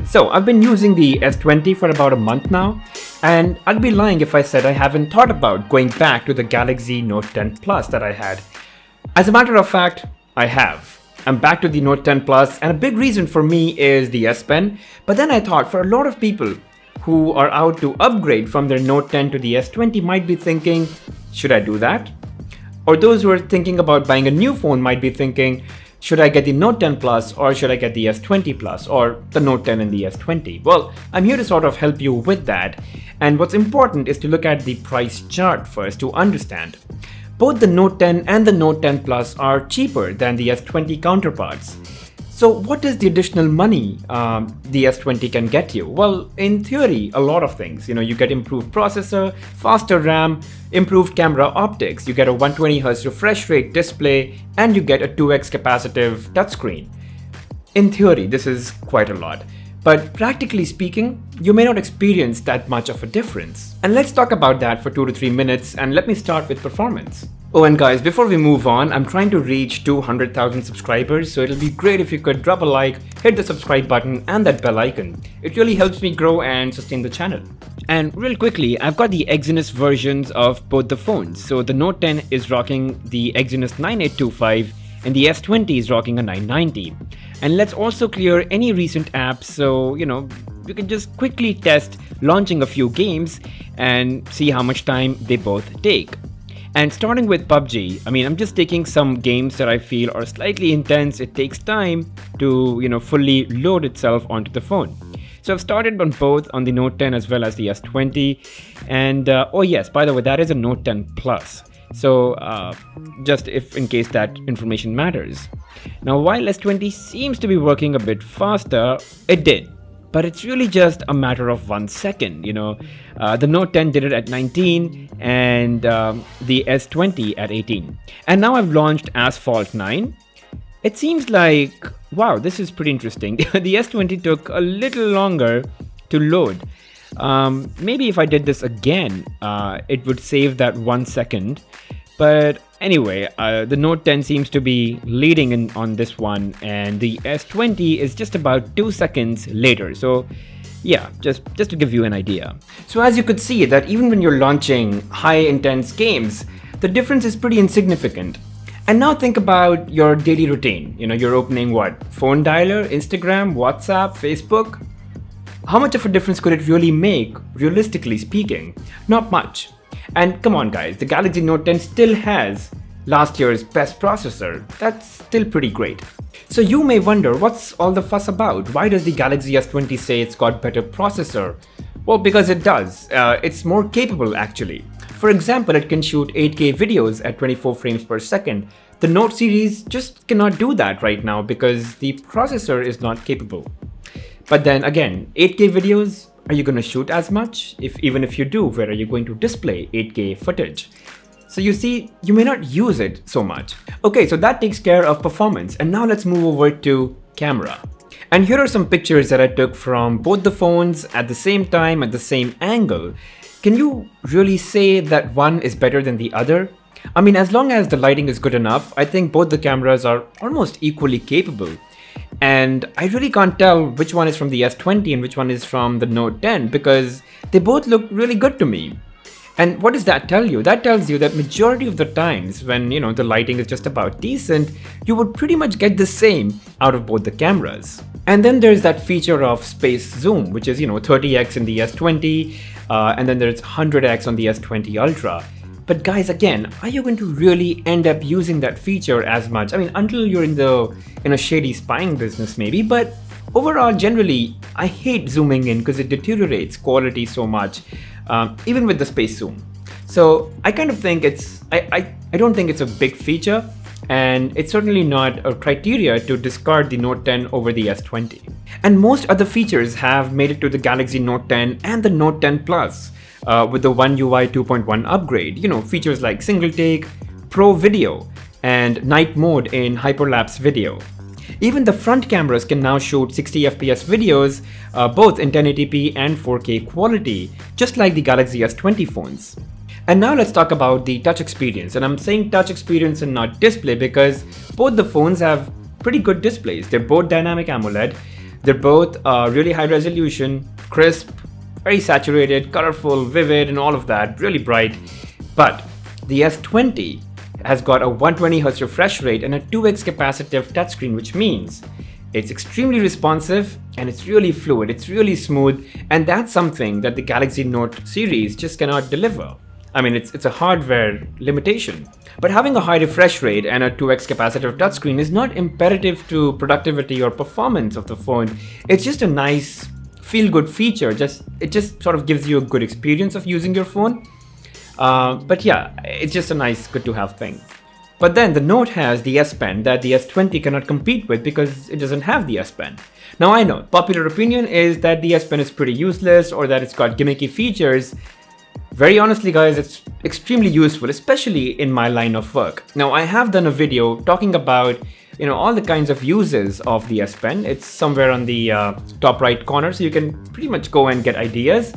So I've been using the S20 for about a month now, and I'd be lying if I said I haven't thought about going back to the Galaxy Note 10 Plus that I had. As a matter of fact, I have. I'm back to the Note 10 Plus, and a big reason for me is the S Pen, but then I thought for a lot of people who are out to upgrade from their Note 10 to the S20 might be thinking, should I do that? Or those who are thinking about buying a new phone might be thinking, should I get the Note 10 Plus or should I get the S20 Plus or the Note 10 and the S20? Well, I'm here to sort of help you with that. And what's important is to look at the price chart first to understand. Both the Note 10 and the Note 10 Plus are cheaper than the S20 counterparts. So what is the additional money the S20 can get you? Well, in theory, a lot of things. You get improved processor, faster RAM, improved camera optics, you get a 120Hz refresh rate display, and you get a 2x capacitive touchscreen. In theory, this is quite a lot. But practically speaking, you may not experience that much of a difference. And let's talk about that for 2 to 3 minutes, and let me start with performance. Oh, and guys, before we move on, I'm trying to reach 200,000 subscribers, so it'll be great if you could drop a like, hit the subscribe button and that bell icon. It really helps me grow and sustain the channel. And real quickly, I've got the Exynos versions of both the phones. So the Note 10 is rocking the Exynos 9825 and the S20 is rocking a 990. And let's also clear any recent apps, so you can just quickly test launching a few games and see how much time they both take. And starting with PUBG, I'm just taking some games that I feel are slightly intense. It takes time to, fully load itself onto the phone. So I've started on both on the Note 10 as well as the S20. And oh yes, by the way, that is a Note 10 Plus. So just if in case that information matters. Now, while S20 seems to be working a bit faster, it did. But it's really just a matter of 1 second, The Note 10 did it at 19 and the S20 at 18. And now I've launched Asphalt 9. It seems like, wow, this is pretty interesting. The S20 took a little longer to load. Maybe if I did this again, it would save that 1 second. But anyway, the Note 10 seems to be leading on this one, and the S20 is just about 2 seconds later. So yeah, just to give you an idea. So as you could see that even when you're launching high intense games, the difference is pretty insignificant. And now think about your daily routine. You're opening what? Phone dialer, Instagram, WhatsApp, Facebook? How much of a difference could it really make, realistically speaking? Not much. And come on guys, the Galaxy Note 10 still has last year's best processor. That's still pretty great. So you may wonder, what's all the fuss about? Why does the Galaxy S20 say it's got better processor? Well, because it does. It's more capable actually. For example, it can shoot 8K videos at 24 frames per second. The Note series just cannot do that right now because the processor is not capable. But then again, 8K videos, are you going to shoot as much? Even if you do, where are you going to display 8K footage? So you see, you may not use it so much. Okay, so that takes care of performance. And now let's move over to camera. And here are some pictures that I took from both the phones at the same time, at the same angle. Can you really say that one is better than the other? As long as the lighting is good enough, I think both the cameras are almost equally capable. And I really can't tell which one is from the S20 and which one is from the Note 10 because they both look really good to me. And what does that tell you? That tells you that majority of the times when, the lighting is just about decent, you would pretty much get the same out of both the cameras. And then there's that feature of space zoom, which is, 30x in the S20, and then there's 100x on the S20 Ultra. But guys, again, are you going to really end up using that feature as much? Until you're in a shady spying business maybe, but overall, generally, I hate zooming in because it deteriorates quality so much, even with the space zoom. So I kind of think I don't think it's a big feature, and it's certainly not a criteria to discard the Note 10 over the S20. And most other features have made it to the Galaxy Note 10 and the Note 10 Plus. With the One UI 2.1 upgrade, features like single take, pro video, and night mode in hyperlapse video. Even the front cameras can now shoot 60 FPS videos, both in 1080p and 4K quality, just like the Galaxy S20 phones. And now let's talk about the touch experience. And I'm saying touch experience and not display because both the phones have pretty good displays. They're both dynamic AMOLED. They're both really high resolution, crisp, very saturated, colorful, vivid, and all of that, really bright. But the S20 has got a 120Hz refresh rate and a 2x capacitive touchscreen, which means it's extremely responsive and it's really fluid, it's really smooth, and that's something that the Galaxy Note series just cannot deliver. I mean, it's a hardware limitation. But having a high refresh rate and a 2x capacitive touchscreen is not imperative to productivity or performance of the phone. It's just a nice feel-good feature. It just sort of gives you a good experience of using your phone. But yeah, it's just a nice, good-to-have thing. But then the Note has the S Pen that the S20 cannot compete with because it doesn't have the S Pen. Now I know, popular opinion is that the S Pen is pretty useless or that it's got gimmicky features. Very honestly guys, it's extremely useful, especially in my line of work. Now I have done a video talking about all the kinds of uses of the S Pen. It's somewhere on the top right corner, so you can pretty much go and get ideas.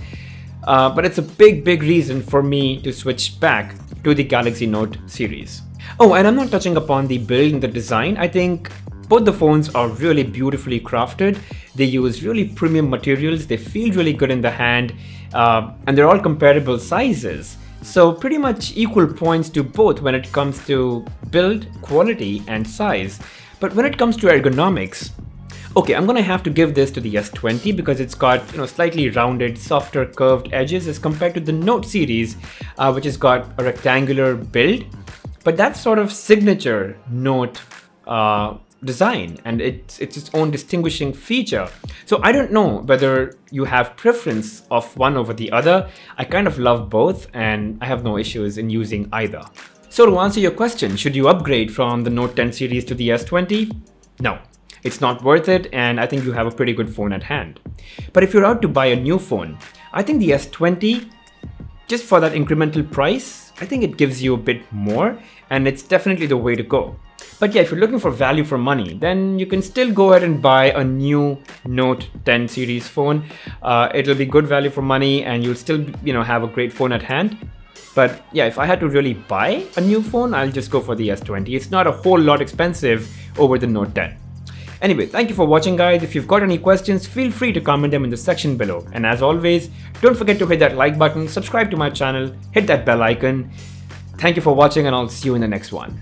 But it's a big reason for me to switch back to the Galaxy Note series. Oh, and I'm not touching upon the build and the design. I think both the phones are really beautifully crafted. They use really premium materials. They feel really good in the hand, and they're all comparable sizes. So pretty much equal points to both when it comes to build, quality, and size. But when it comes to ergonomics, okay, I'm gonna have to give this to the S20 because it's got slightly rounded, softer, curved edges as compared to the Note series, which has got a rectangular build. But that's sort of signature Note design, and it's its own distinguishing feature. So I don't know whether you have preference of one over the other. I kind of love both, and I have no issues in using either. So to answer your question, should you upgrade from the Note 10 series to the S20? No. It's not worth it, and I think you have a pretty good phone at hand. But if you're out to buy a new phone, I think the S20, just for that incremental price, I think it gives you a bit more, and it's definitely the way to go. But yeah, if you're looking for value for money, then you can still go ahead and buy a new Note 10 series phone. It'll be good value for money, and you'll still have a great phone at hand. But yeah, if I had to really buy a new phone, I'll just go for the S20. It's not a whole lot expensive over the Note 10. Anyway, thank you for watching guys. If you've got any questions, feel free to comment them in the section below. And as always, don't forget to hit that like button, subscribe to my channel, hit that bell icon. Thank you for watching, and I'll see you in the next one.